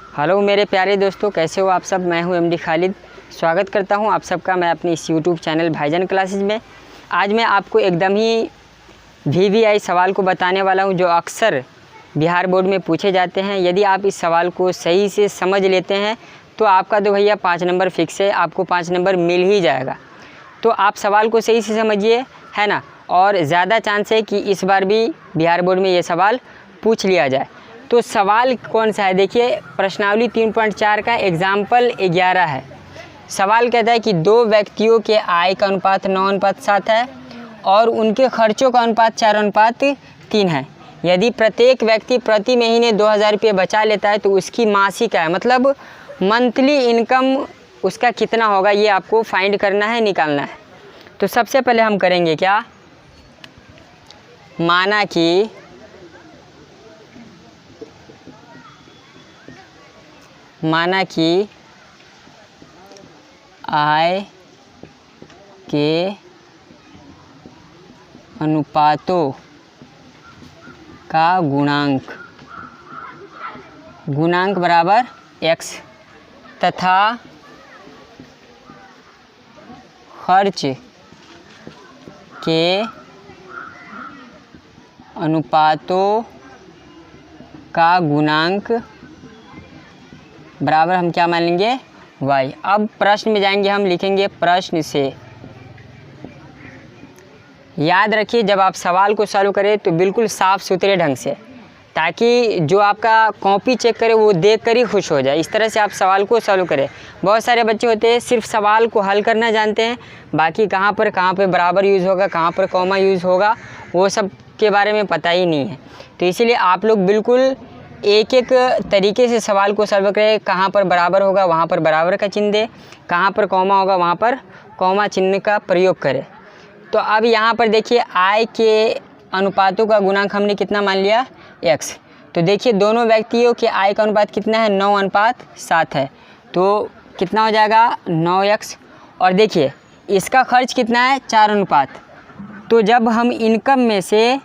Hello मेरे प्यारे दोस्तों, कैसे हो आप सब। मैं हूं एमडी खालिद। स्वागत करता हूं आप सबका मैं अपनी इस यूट्यूब चैनल भाईजान क्लासेज में। आज मैं आपको एकदम ही वीवीआई सवाल को बताने वाला हूं जो अक्सर बिहार बोर्ड में पूछे जाते हैं। यदि आप इस सवाल को सही से समझ लेते हैं तो आपका तो भैया 5 नंबर फिक्स है, आपको 5 नंबर मिल ही जाएगा। तो आप सवाल को सही से समझिए, है ना। और ज़्यादा चांस है कि इस बार भी बिहार बोर्ड में ये सवाल पूछ लिया जाए। तो सवाल कौन सा है, देखिए प्रश्नावली 3.4 का एग्जाम्पल 11 है। सवाल कहता है कि दो व्यक्तियों के आय का अनुपात 9:7 है और उनके खर्चों का अनुपात 4:3 है। यदि प्रत्येक व्यक्ति प्रति महीने 2000 रुपये बचा लेता है तो उसकी मासिक आय मतलब मंथली इनकम उसका कितना होगा, ये आपको फाइंड करना है, निकालना है। तो सबसे पहले हम करेंगे क्या, माना कि आय के अनुपातों का गुणांक बराबर x तथा खर्च के अनुपातों का गुणांक बराबर हम क्या मान लेंगे, y। अब प्रश्न में जाएंगे, हम लिखेंगे प्रश्न से। याद रखिए जब आप सवाल को सॉल्व करें तो बिल्कुल साफ़ सुथरे ढंग से, ताकि जो आपका कॉपी चेक करे वो देख कर ही खुश हो जाए। इस तरह से आप सवाल को सॉल्व करें। बहुत सारे बच्चे होते हैं सिर्फ सवाल को हल करना जानते हैं, बाकी कहाँ पर बराबर यूज़ होगा, कहाँ पर कॉमा यूज़ होगा, वो सब के बारे में पता ही नहीं है। तो इसीलिए आप लोग बिल्कुल एक एक तरीके से सवाल को सॉल्व करें। कहाँ पर बराबर होगा वहाँ पर बराबर का चिन्ह दे, कहाँ पर कॉमा होगा वहाँ पर कॉमा चिन्ह का प्रयोग करें। तो अब यहाँ पर देखिए आय के अनुपातों का गुणांक हमने कितना मान लिया, x। तो देखिए दोनों व्यक्तियों के आय का अनुपात कितना है, 9:7 है। तो कितना हो जाएगा 9x। और देखिए इसका खर्च कितना है, 4:। तो जब हम इनकम में से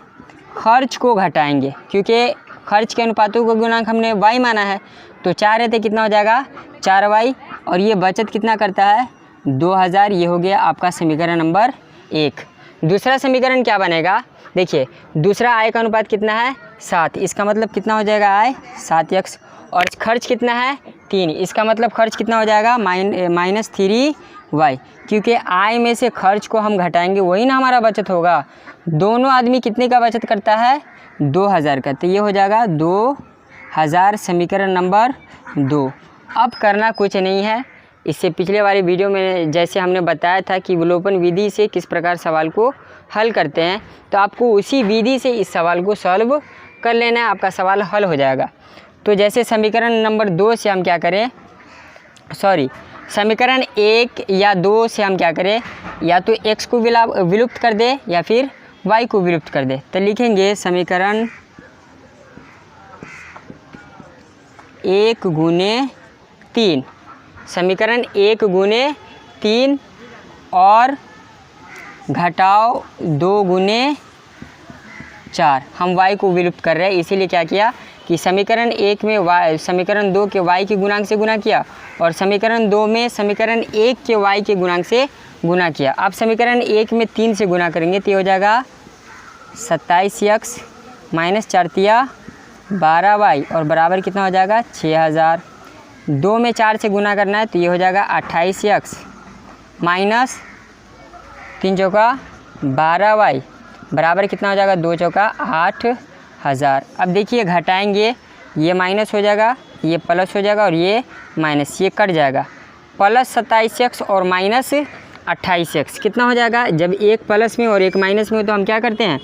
खर्च को घटाएंगे, क्योंकि खर्च के अनुपातों का गुणांक हमने y माना है, तो 4 है तो कितना हो जाएगा 4y। और ये बचत कितना करता है 2000। ये हो गया आपका समीकरण नंबर 1। दूसरा समीकरण क्या बनेगा, देखिए दूसरा आय का अनुपात कितना है 7, इसका मतलब कितना हो जाएगा आय 7x। और खर्च कितना है 3, इसका मतलब खर्च कितना हो जाएगा -3y। क्योंकि आय में से खर्च को हम घटाएंगे वही ना हमारा बचत होगा। दोनों आदमी कितने का बचत करता है 2000 का, तो ये हो जाएगा 2000 समीकरण नंबर 2। अब करना कुछ नहीं है, इससे पिछले वाली वीडियो में जैसे हमने बताया था कि विलोपन विधि से किस प्रकार सवाल को हल करते हैं, तो आपको उसी विधि से इस सवाल को सॉल्व कर लेना है, आपका सवाल हल हो जाएगा। तो जैसे समीकरण नंबर 2 से हम क्या करें, समीकरण 1 या 2 से हम क्या करें, या तो x को विलुप्त कर दे या फिर y को विलुप्त कर दे। तो लिखेंगे समीकरण 1 गुने 3, समीकरण 1 गुने 3 और घटाओ 2 गुने 4। हम y को विलुप्त कर रहे हैं, इसीलिए क्या किया कि समीकरण 1 में y, समीकरण 2 के y के गुणांक से गुना किया और समीकरण 2 में समीकरण 1 के y के गुणांक से गुना किया। अब समीकरण 1 में 3 से गुना करेंगे तो ये हो जाएगा 27x - 4 12y और बराबर कितना हो जाएगा 6000। 2 में 4 से गुना करना है तो ये हो जाएगा 28x - 3 चौका 12y बराबर कितना हो जाएगा 2 चौका 8000। अब देखिए घटाएंगे, ये माइनस हो जाएगा, ये प्लस हो जाएगा और ये माइनस, ये कट जाएगा। प्लस 27x और माइनस 28x कितना हो जाएगा, जब एक प्लस में और एक माइनस में हो तो हम क्या करते हैं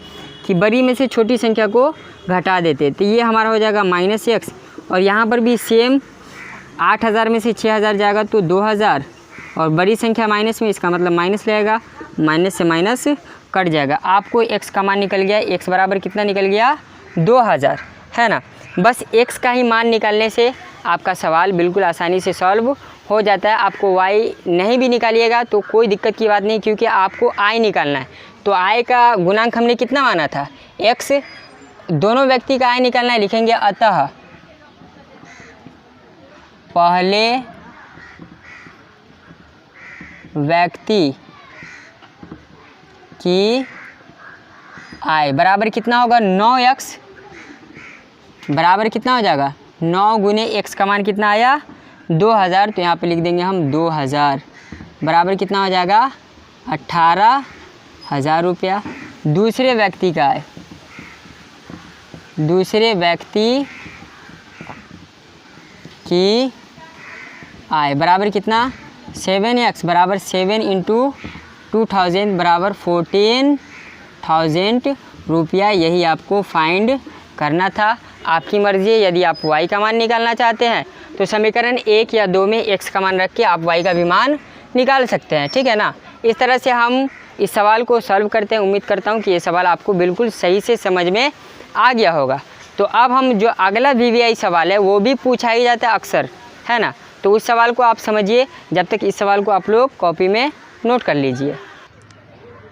कि बड़ी में से छोटी संख्या को घटा देते हैं। तो ये हमारा हो जाएगा -x और यहाँ पर भी सेम 8000 में से 6000 जाएगा तो 2000 और बड़ी संख्या माइनस में, इसका मतलब माइनस लगेगा, माइनस से माइनस कट जाएगा। आपको x का मान निकल गया, x बराबर कितना निकल गया 2000, है ना। बस x का ही मान निकालने से आपका सवाल बिल्कुल आसानी से सॉल्व हो जाता है। आपको y नहीं भी निकालिएगा तो कोई दिक्कत की बात नहीं, क्योंकि आपको आय निकालना है। तो आय का गुणांक हमने कितना माना था x, दोनों व्यक्ति का आय निकालना है। लिखेंगे अतः पहले व्यक्ति की आय बराबर कितना होगा 9x बराबर कितना हो जाएगा 9 गुने x का मान कितना आया 2000। तो यहाँ पे लिख देंगे हम 2000 बराबर कितना हो जाएगा 18,000 रुपया। दूसरे व्यक्ति का है, दूसरे व्यक्ति की आय बराबर कितना 7x बराबर 7 इंटू 2000 बराबर 14,000 रुपया। यही आपको फाइंड करना था। आपकी मर्ज़ी है, यदि आप y का मान निकालना चाहते हैं तो समीकरण 1 या 2 में x का मान रख के आप y का भी मान निकाल सकते हैं, ठीक है ना। इस तरह से हम इस सवाल को सॉल्व करते हैं। उम्मीद करता हूँ कि ये सवाल आपको बिल्कुल सही से समझ में आ गया होगा। तो अब हम जो अगला VVI सवाल है वो भी पूछा ही जाता है अक्सर, है ना। तो उस सवाल को आप समझिए, जब तक इस सवाल को आप लोग कॉपी में नोट कर लीजिए।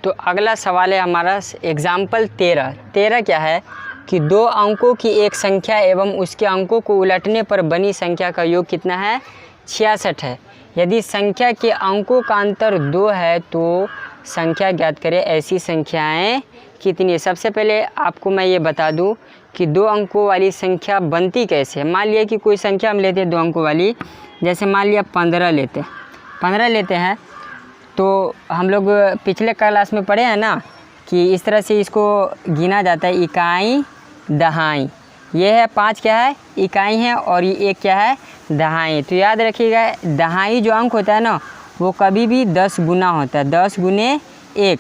तो अगला सवाल है हमारा एग्जाम्पल 13 क्या है कि 2 अंकों की एक संख्या एवं उसके अंकों को उलटने पर बनी संख्या का योग कितना है 66 है। यदि संख्या के अंकों का अंतर 2 है तो संख्या ज्ञात करें। ऐसी संख्याएं कितनी। सबसे पहले आपको मैं ये बता दूं कि 2 अंकों वाली संख्या बनती कैसे। मान लिया कि कोई संख्या हम लेते हैं 2 अंकों वाली, जैसे मान लिया 15 लेते हैं तो हम लोग पिछले क्लास में पढ़े हैं ना कि इस तरह से इसको गिना जाता है इकाई दहाई। ये है 5 क्या है इकाई है और ये 1 क्या है दहाई। तो याद रखिएगा दहाई जो अंक होता है ना वो कभी भी 10 गुना होता है, 10 गुने 1,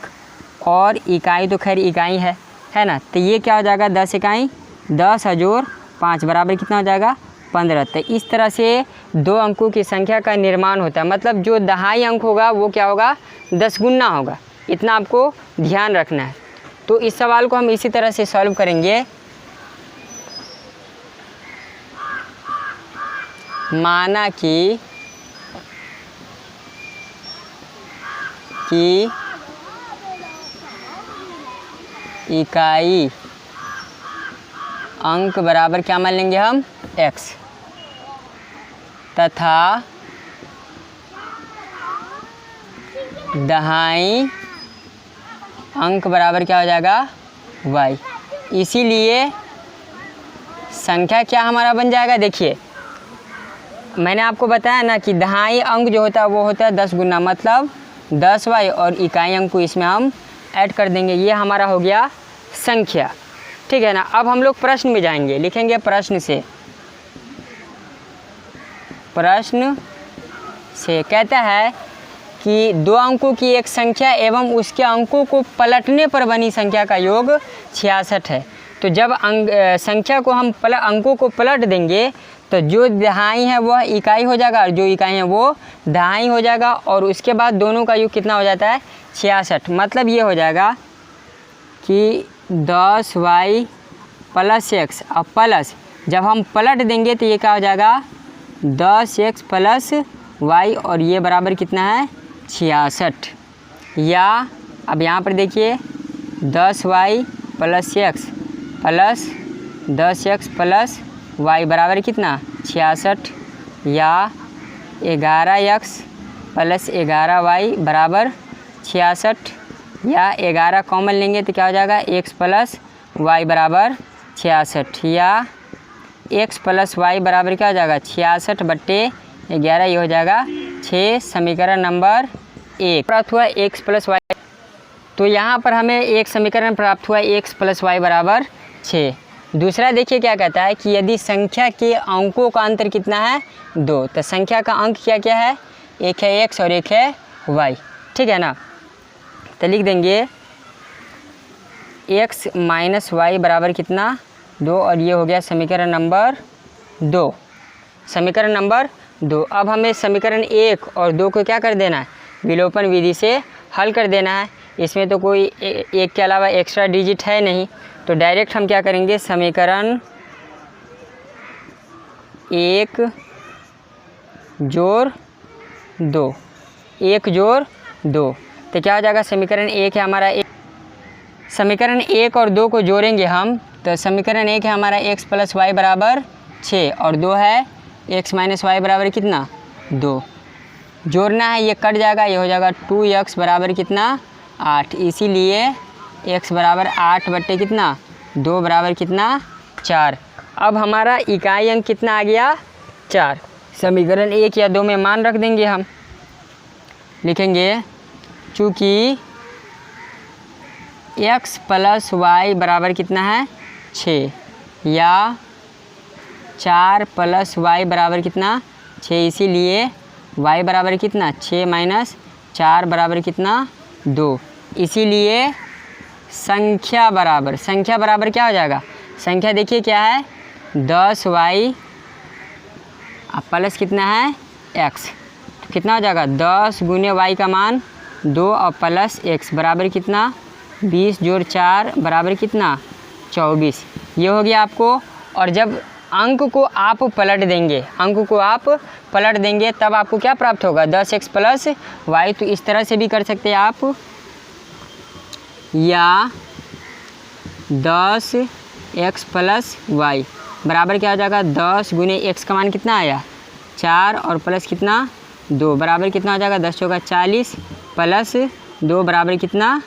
और इकाई तो खैर इकाई है ना। तो ये क्या हो जाएगा 10 इकाई 10 जोड़ 5 बराबर कितना हो जाएगा 15। तो इस तरह से 2 अंकों की संख्या का निर्माण होता है। मतलब जो दहाई अंक होगा वो क्या होगा 10 गुना होगा। इतना आपको ध्यान रखना है। तो इस सवाल को हम इसी तरह से सॉल्व करेंगे। माना कि इकाई अंक बराबर क्या मान लेंगे हम x तथा दहाई अंक बराबर क्या हो जाएगा y। इसीलिए संख्या क्या हमारा बन जाएगा। देखिए मैंने आपको बताया ना कि दहाई अंक जो होता है वो होता है 10 गुना, मतलब 10y, और इकाई अंक को इसमें हम ऐड कर देंगे। ये हमारा हो गया संख्या, ठीक है ना। अब हम लोग प्रश्न में जाएंगे, लिखेंगे प्रश्न से कहता है कि 2 अंकों की एक संख्या एवं उसके अंकों को पलटने पर बनी संख्या का योग 66 है। तो जब संख्या को हम अंकों को पलट देंगे तो जो दहाई है वह इकाई हो जाएगा और जो इकाई है वो दहाई हो जाएगा, और उसके बाद दोनों का योग कितना हो जाता है 66। मतलब ये हो जाएगा कि 10y प्लस x, अब प्लस जब हम पलट देंगे तो ये क्या हो जाएगा 10x प्लस y, और ये बराबर कितना है 66। या अब यहाँ पर देखिए 10y plus x plus 10x plus y बराबर कितना 66, या 11x प्लस 11y बराबर 66, या 11 कॉमन लेंगे तो क्या हो जाएगा x प्लस y बराबर 66, या x प्लस y बराबर क्या हो जाएगा 66/11, ये हो जाएगा 6। समीकरण नंबर 1 प्राप्त हुआ x प्लस y। तो यहाँ पर हमें एक समीकरण प्राप्त हुआ x प्लस y बराबर 6। दूसरा देखिए क्या कहता है कि यदि संख्या के अंकों का अंतर कितना है 2, तो संख्या का अंक क्या क्या है, एक है x और एक है y, ठीक है ना। तो लिख देंगे x माइनस वाई बराबर कितना 2, और ये हो गया समीकरण नंबर 2। समीकरण नंबर 2। अब हमें समीकरण 1 और 2 को क्या कर देना है विलोपन विधि से हल कर देना है। इसमें तो कोई एक के अलावा एक्स्ट्रा डिजिट है नहीं, तो डायरेक्ट हम क्या करेंगे समीकरण 1 जोड़ 2, 1 जोड़ 2, तो क्या हो जाएगा समीकरण 1 है हमारा समीकरण 1 और 2 को जोड़ेंगे हम, तो समीकरण 1 है हमारा x प्लस वाई बराबर 6 और 2 है x माइनस वाई बराबर कितना 2। जोड़ना है, ये कट जाएगा, ये हो जाएगा 2x बराबर कितना 8। इसीलिए x बराबर 8 बट्टे कितना 2 बराबर कितना 4। अब हमारा इकाई अंक कितना आ गया 4। समीकरण 1 या 2 में मान रख देंगे, हम लिखेंगे चूँकि x प्लस वाई बराबर कितना है 6 या 4 प्लस वाई बराबर कितना 6, इसीलिए y बराबर कितना 6 माइनस 4 बराबर कितना 2। इसीलिए संख्या बराबर क्या हो जाएगा, संख्या देखिए क्या है 10y प्लस कितना है x, तो कितना हो जाएगा 10 गुने y का मान 2 और प्लस x बराबर कितना 20 जोड़ 4 बराबर कितना 24। ये हो गया आपको। और जब अंक को आप पलट देंगे तब आपको क्या प्राप्त होगा 10x प्लस वाई। तो इस तरह से भी कर सकते हैं आप, या 10x प्लस वाई बराबर क्या हो जाएगा 10 गुने x का मान कितना आया 4 और प्लस कितना 2 बराबर कितना हो जाएगा 10 होगा 40 प्लस 2 बराबर कितना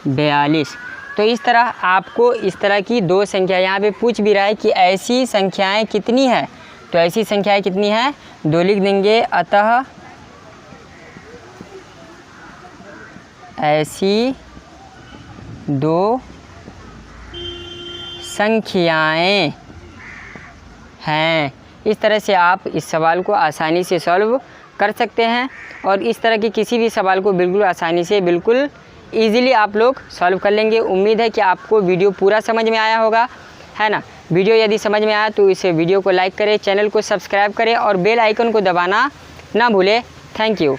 42। तो इस तरह आपको इस तरह की दो संख्या यहाँ पे पूछ भी रहा है कि ऐसी संख्याएं कितनी है, तो ऐसी संख्याएं कितनी है 2 लिख देंगे। अतः ऐसी 2 संख्याएं हैं। इस तरह से आप इस सवाल को आसानी से सॉल्व कर सकते हैं और इस तरह के किसी भी सवाल को बिल्कुल आसानी से बिल्कुल ईज़िली आप लोग सॉल्व कर लेंगे। उम्मीद है कि आपको वीडियो पूरा समझ में आया होगा, है ना। वीडियो यदि समझ में आया तो इस वीडियो को लाइक करें, चैनल को सब्सक्राइब करें और बेल आइकन को दबाना ना भूलें। Thank you.